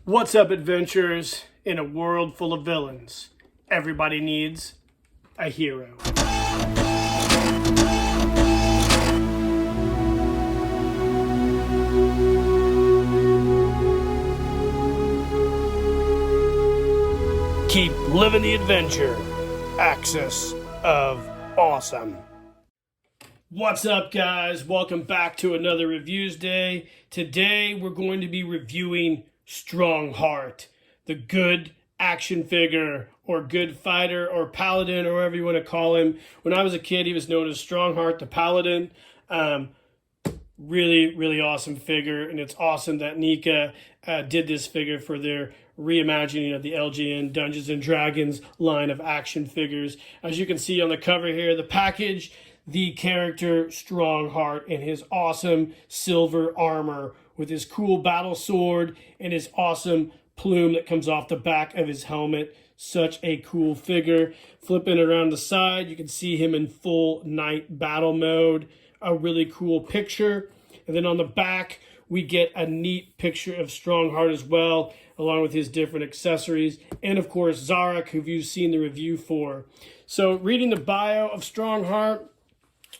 What's up, adventurers? In a world full of villains, everybody needs a hero. Keep living the adventure. Axis of Awesome. What's up, guys? Welcome back to another Reviews Day. Today we're going to be reviewing Strongheart, the good action figure or good fighter or paladin or whatever you want to call him. When I was a kid, he was known as Strongheart the Paladin. Really awesome figure, and it's awesome that NECA did this figure for their reimagining of the LJN Dungeons and Dragons line of action figures. As you can see on the cover here, the package, the character Strongheart in his awesome silver armor with his cool battle sword and his awesome plume that comes off the back of his helmet. Such a cool figure. Flipping around the side, you can see him in full night battle mode. A really cool picture. And then on the back, we get a neat picture of Strongheart as well, along with his different accessories. And of course, Zarek, who you've seen the review for. So reading the bio of Strongheart,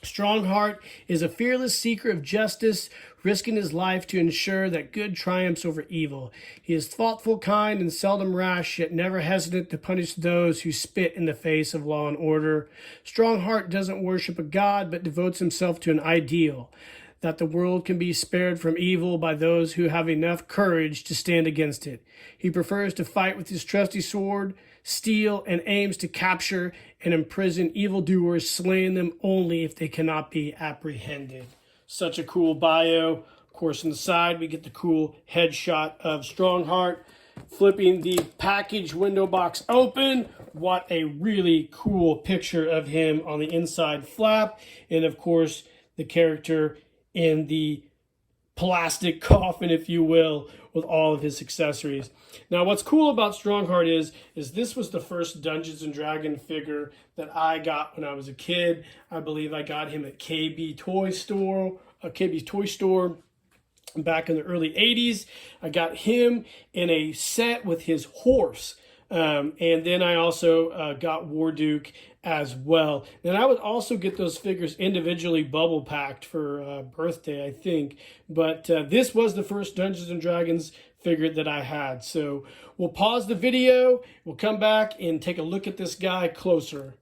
Strongheart is a fearless seeker of justice, risking his life to ensure that good triumphs over evil. He is thoughtful, kind, and seldom rash, yet never hesitant to punish those who spit in the face of law and order. Strongheart doesn't worship a god, but devotes himself to an ideal, that the world can be spared from evil by those who have enough courage to stand against it. He prefers to fight with his trusty sword, steel, and aims to capture and imprison evildoers, slaying them only if they cannot be apprehended. Such a cool bio. Of course, on the side, we get the cool headshot of Strongheart. Flipping the package window box open, what a really cool picture of him on the inside flap. And of course, the character in the plastic coffin, if you will, with all of his accessories. Now, what's cool about Strongheart is this was the first Dungeons and Dragons figure that I got when I was a kid. I believe I got him at KB's Toy Store back in the early 80s. I got him in a set with his horse. And then I also got Warduke as well. And I would also get those figures individually bubble packed for birthday, I think. But this was the first Dungeons and Dragons figure that I had. So we'll pause the video. We'll come back and take a look at this guy closer.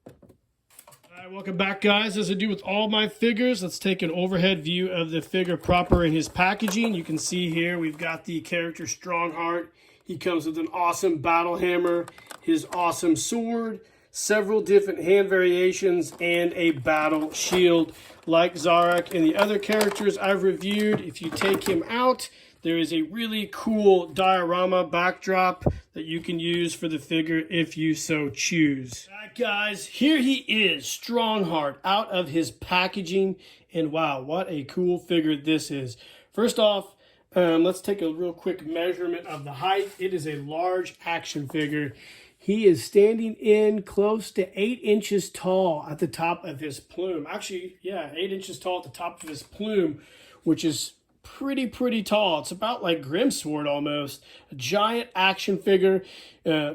All right, welcome back, guys. As I do with all my figures, let's take an overhead view of the figure proper in his packaging. You can see here we've got the character Strongheart. He comes with an awesome battle hammer, his awesome sword, several different hand variations, and a battle shield. Like Zarek and the other characters I've reviewed, if you take him out, there is a really cool diorama backdrop that you can use for the figure if you so choose. All right, guys, here he is, Strongheart, out of his packaging. And wow, what a cool figure this is. First off, let's take a real quick measurement of the height. It is a large action figure. He is standing in close to 8 inches tall at the top of his plume. Actually, yeah, 8 inches tall at the top of his plume, which is pretty tall. It's about like Grimsword almost. A giant action figure.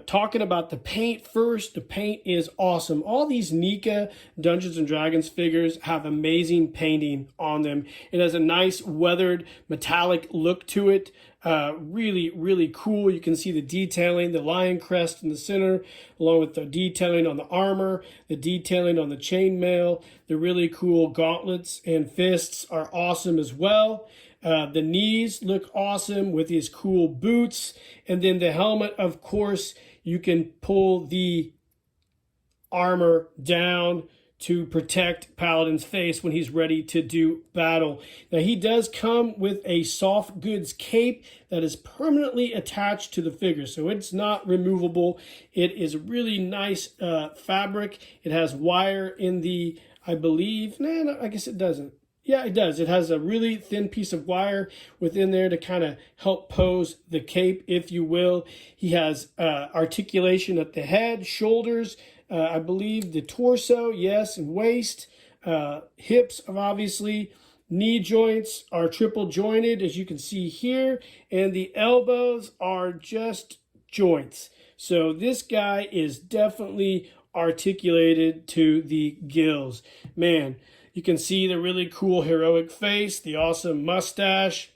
Talking about the paint first, the paint is awesome. All these NECA Dungeons and Dragons figures have amazing painting on them. It has a nice weathered metallic look to it. Really cool. You can see the detailing, the lion crest in the center, along with the detailing on the armor, the detailing on the chainmail. The really cool gauntlets and fists are awesome as well. The knees look awesome with his cool boots. And then the helmet, of course, you can pull the armor down to protect Paladin's face when he's ready to do battle. Now, he does come with a soft goods cape that is permanently attached to the figure, so it's not removable. It is really nice fabric. It has wire in the, I believe, no, I guess it doesn't. Yeah, it does. It has a really thin piece of wire within there to kind of help pose the cape, if you will. He has articulation at the head, shoulders, I believe the torso, yes, and waist, hips, obviously, knee joints are triple jointed, as you can see here, and the elbows are just joints. So this guy is definitely articulated to the gills. Man, you can see the really cool heroic face, the awesome mustache,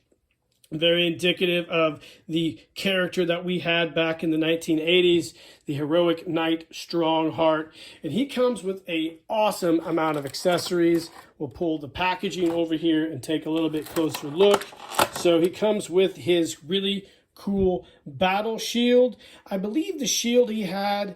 very indicative of the character that we had back in the 1980s, the heroic knight Strongheart. And he comes with an awesome amount of accessories. We'll pull the packaging over here and take a little bit closer look. So he comes with his really cool battle shield. I believe the shield he had,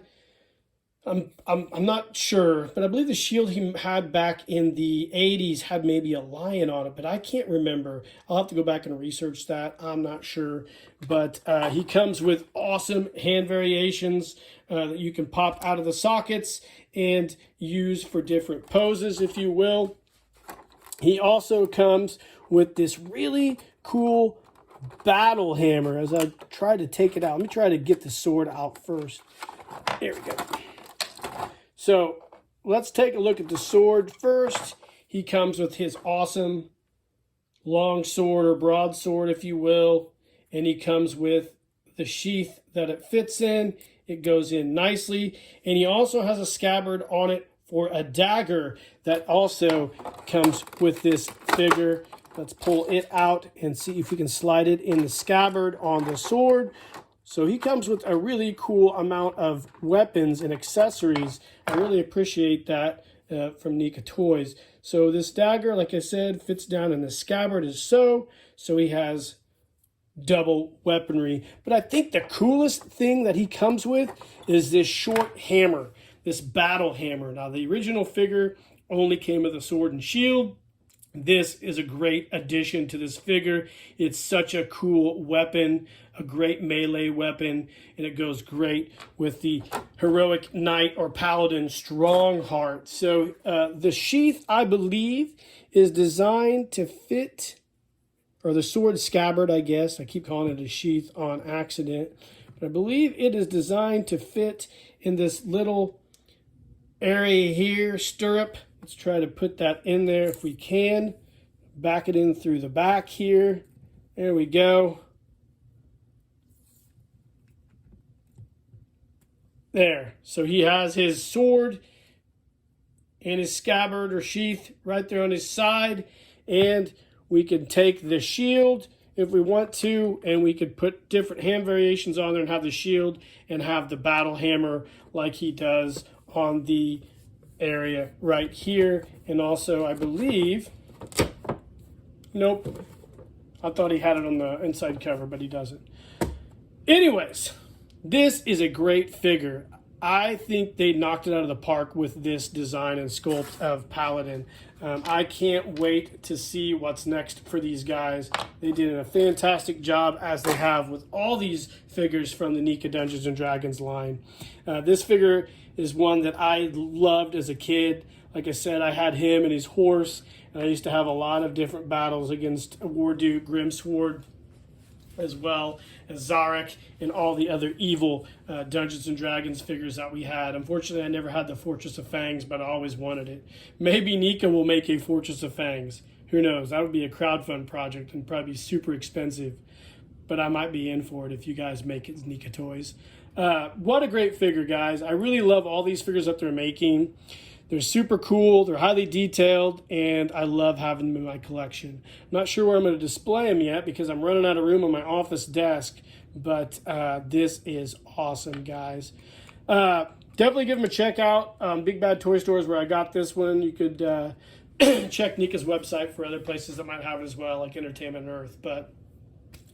I'm not sure, but I believe the shield he had back in the 80s had maybe a lion on it, but I can't remember. I'll have to go back and research that. I'm not sure. But he comes with awesome hand variations that you can pop out of the sockets and use for different poses, if you will. He also comes with this really cool battle hammer. As I try to take it out, let me try to get the sword out first. There we go. So let's take a look at the sword first. He comes with his awesome long sword or broadsword, if you will, and he comes with the sheath that it fits in. It goes in nicely, and he also has a scabbard on it for a dagger that also comes with this figure. Let's pull it out and see if we can slide it in the scabbard on the sword. So he comes with a really cool amount of weapons and accessories. I really appreciate that from NECA Toys. So this dagger, like I said, fits down in the scabbard as so he has double weaponry. But I think the coolest thing that he comes with is this short hammer, this battle hammer. Now, the original figure only came with a sword and shield. This is a great addition to this figure. It's such a cool weapon, a great melee weapon, and it goes great with the heroic knight or paladin Strongheart. So the sheath, I believe, is designed to fit, or the sword scabbard, I guess. I keep calling it a sheath on accident. But I believe it is designed to fit in this little area here, stirrup. Let's try to put that in there if we can. Back it in through the back here. There we go. There. So he has his sword and his scabbard or sheath right there on his side. And we can take the shield if we want to, and we could put different hand variations on there and have the shield and have the battle hammer like he does on the area right here. And also, I believe, nope, I thought he had it on the inside cover, but he doesn't. Anyways, this is a great figure. I think they knocked it out of the park with this design and sculpt of Paladin. I can't wait to see what's next for these guys. They did a fantastic job, as they have with all these figures from the NECA Dungeons & Dragons line. This figure is one that I loved as a kid. Like I said, I had him and his horse, and I used to have a lot of different battles against Warduke, Grimsword, as well as Zarek and all the other evil Dungeons & Dragons figures that we had. Unfortunately, I never had the Fortress of Fangs, but I always wanted it. Maybe NECA will make a Fortress of Fangs. Who knows? That would be a crowdfund project and probably be super expensive. But I might be in for it if you guys make it, NECA Toys. What a great figure, guys. I really love all these figures that they're making. They're super cool, they're highly detailed, and I love having them in my collection. I'm not sure where I'm going to display them yet because I'm running out of room on my office desk, but this is awesome, guys. Definitely give them a check out. Big Bad Toy Store is where I got this one. You could check NECA's website for other places that might have it as well, like Entertainment Earth, but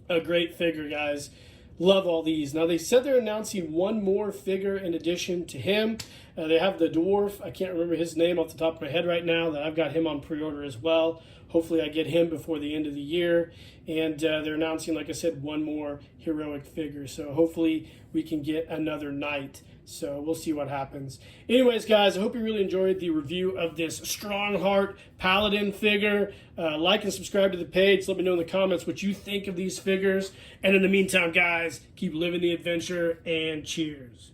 a great figure, guys. Love all these. Now, they said they're announcing one more figure in addition to him. They have the dwarf. I can't remember his name off the top of my head right now. That I've got him on pre-order as well. Hopefully, I get him before the end of the year. And they're announcing, like I said, one more heroic figure. So hopefully, we can get another knight. So we'll see what happens. Anyways, guys, I hope you really enjoyed the review of this Strongheart Paladin figure. Like and subscribe to the page. Let me know in the comments what you think of these figures. And in the meantime, guys, keep living the adventure and cheers.